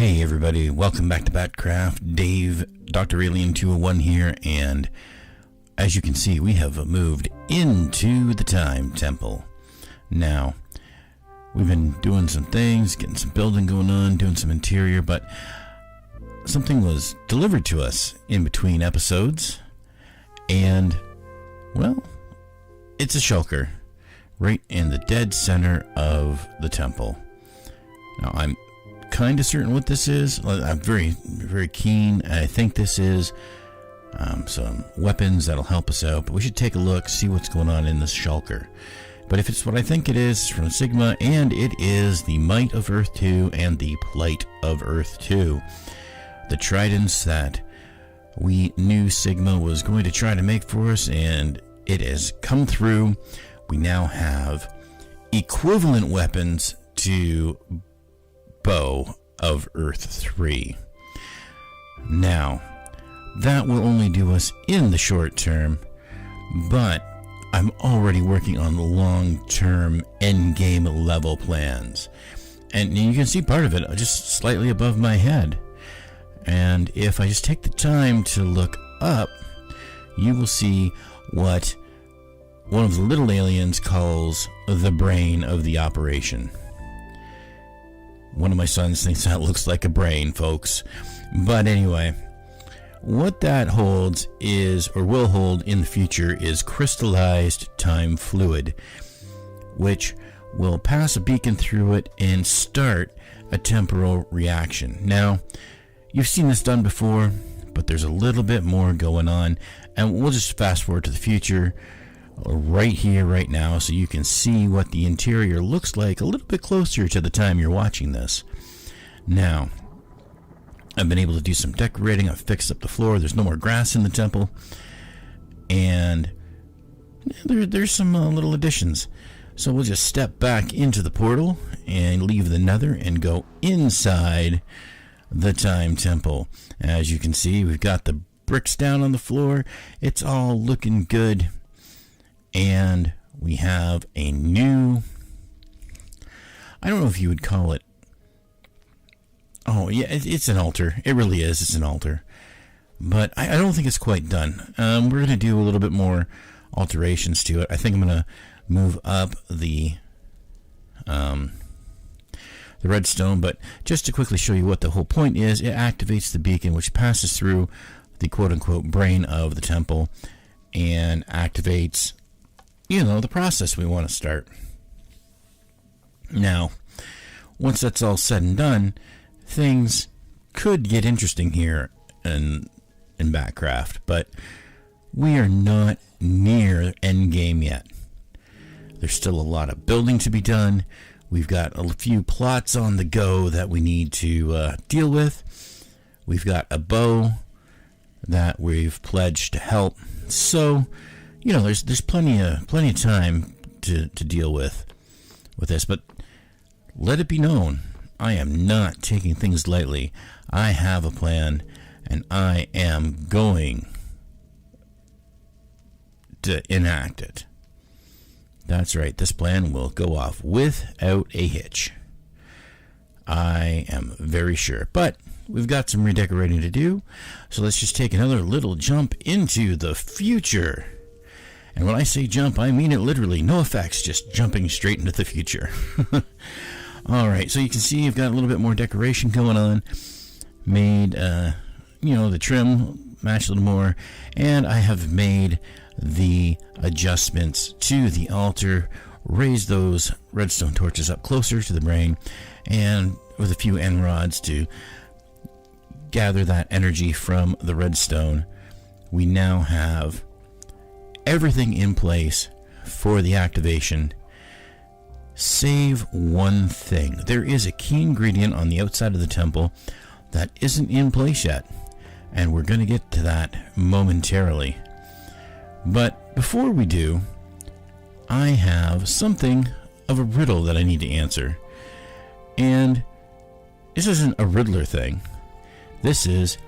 Hey everybody, welcome back to Batcraft. Dave, DRAlien 201 here, and as you can see, we have moved into the Time Temple. Now, we've been doing some things, getting some building going on, doing some interior, but something was delivered to us in between episodes, and, well, it's a shulker right in the dead center of the temple. Now, I'm kind of certain what this is. I'm very keen. I think this is some weapons that'll help us out, but we should take a look, see what's going on in this shulker. But if it's what I think it is, it's from Sigma, and it is the Might of Earth 2 and the Plight of Earth 2. The tridents that we knew Sigma was going to try to make for us, and it has come through. We now have equivalent weapons to Bow of Earth 3. Now, that will only do us in the short term, but I'm already working on the long-term endgame level plans. And you can see part of it just slightly above my head. And if I just take the time to look up, you will see what one of the little aliens calls the brain of the operation. One of my sons thinks that looks like a brain, folks. But anyway, what that holds is, or will hold in the future, is crystallized time fluid, which will pass a beacon through it and start a temporal reaction. Now, you've seen this done before, but there's a little bit more going on, and we'll just fast forward to the future right here, right now, so you can see what the interior looks like a little bit closer to the time you're watching this. Now, I've been able to do some decorating. I've fixed up the floor. There's no more grass in the temple, and there's some little additions. So we'll just step back into the portal and leave the nether and go inside the Time Temple. As you can see, we've got the bricks down on the floor. It's all looking good. And we have a new, I don't know if you would call it, oh yeah, it's an altar. It really is, it's an altar. But I don't think it's quite done. We're going to do a little bit more alterations to it. I think I'm going to move up the redstone, but just to quickly show you what the whole point is, it activates the beacon, which passes through the quote-unquote brain of the temple and activates, you know, the process we want to start. Now, once that's all said and done, things could get interesting here in Batcraft, but we are not near endgame yet. There's still a lot of building to be done. We've got a few plots on the go that we need to deal with. We've got a bow that we've pledged to help. So, you know, there's plenty of time to deal with this, but let it be known, I am not taking things lightly. I have a plan, and I am going to enact it. That's right, this plan will go off without a hitch. I am very sure, but we've got some redecorating to do, so let's just take another little jump into the future. And when I say jump, I mean it literally. No effects, just jumping straight into the future. Alright, so you can see I've got a little bit more decoration going on. Made, you know, the trim match a little more. And I have made the adjustments to the altar. Raised those redstone torches up closer to the brain. And with a few end rods to gather that energy from the redstone, we now have everything in place for the activation, save one thing. There is a key ingredient on the outside of the temple that isn't in place yet, and we're going to get to that momentarily. But before we do, I have something of a riddle that I need to answer. And this isn't a Riddler thing. This is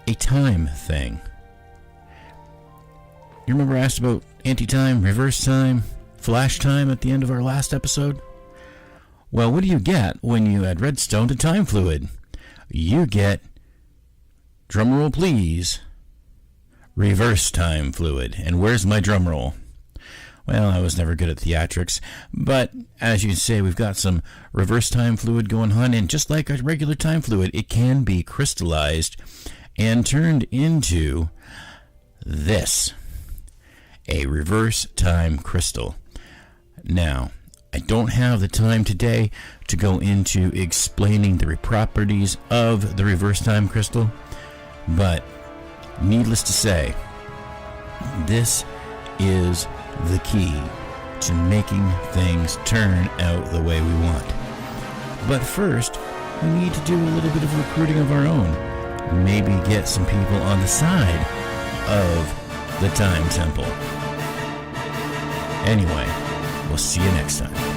a time thing. You remember I asked about anti-time, reverse time, flash time at the end of our last episode? Well, what do you get when you add redstone to time fluid? you get, drumroll please, reverse time fluid. And where's my drumroll? Well, I was never good at theatrics, but as you can see, we've got some reverse time fluid going on, and just like a regular time fluid, it can be crystallized and turned into this, a reverse time crystal. Now, I don't have the time today to go into explaining the properties of the reverse time crystal, but needless to say, this is the key to making things turn out the way we want. But first, we need to do a little bit of recruiting of our own. Maybe get some people on the side of the Time Temple. Anyway, we'll see you next time.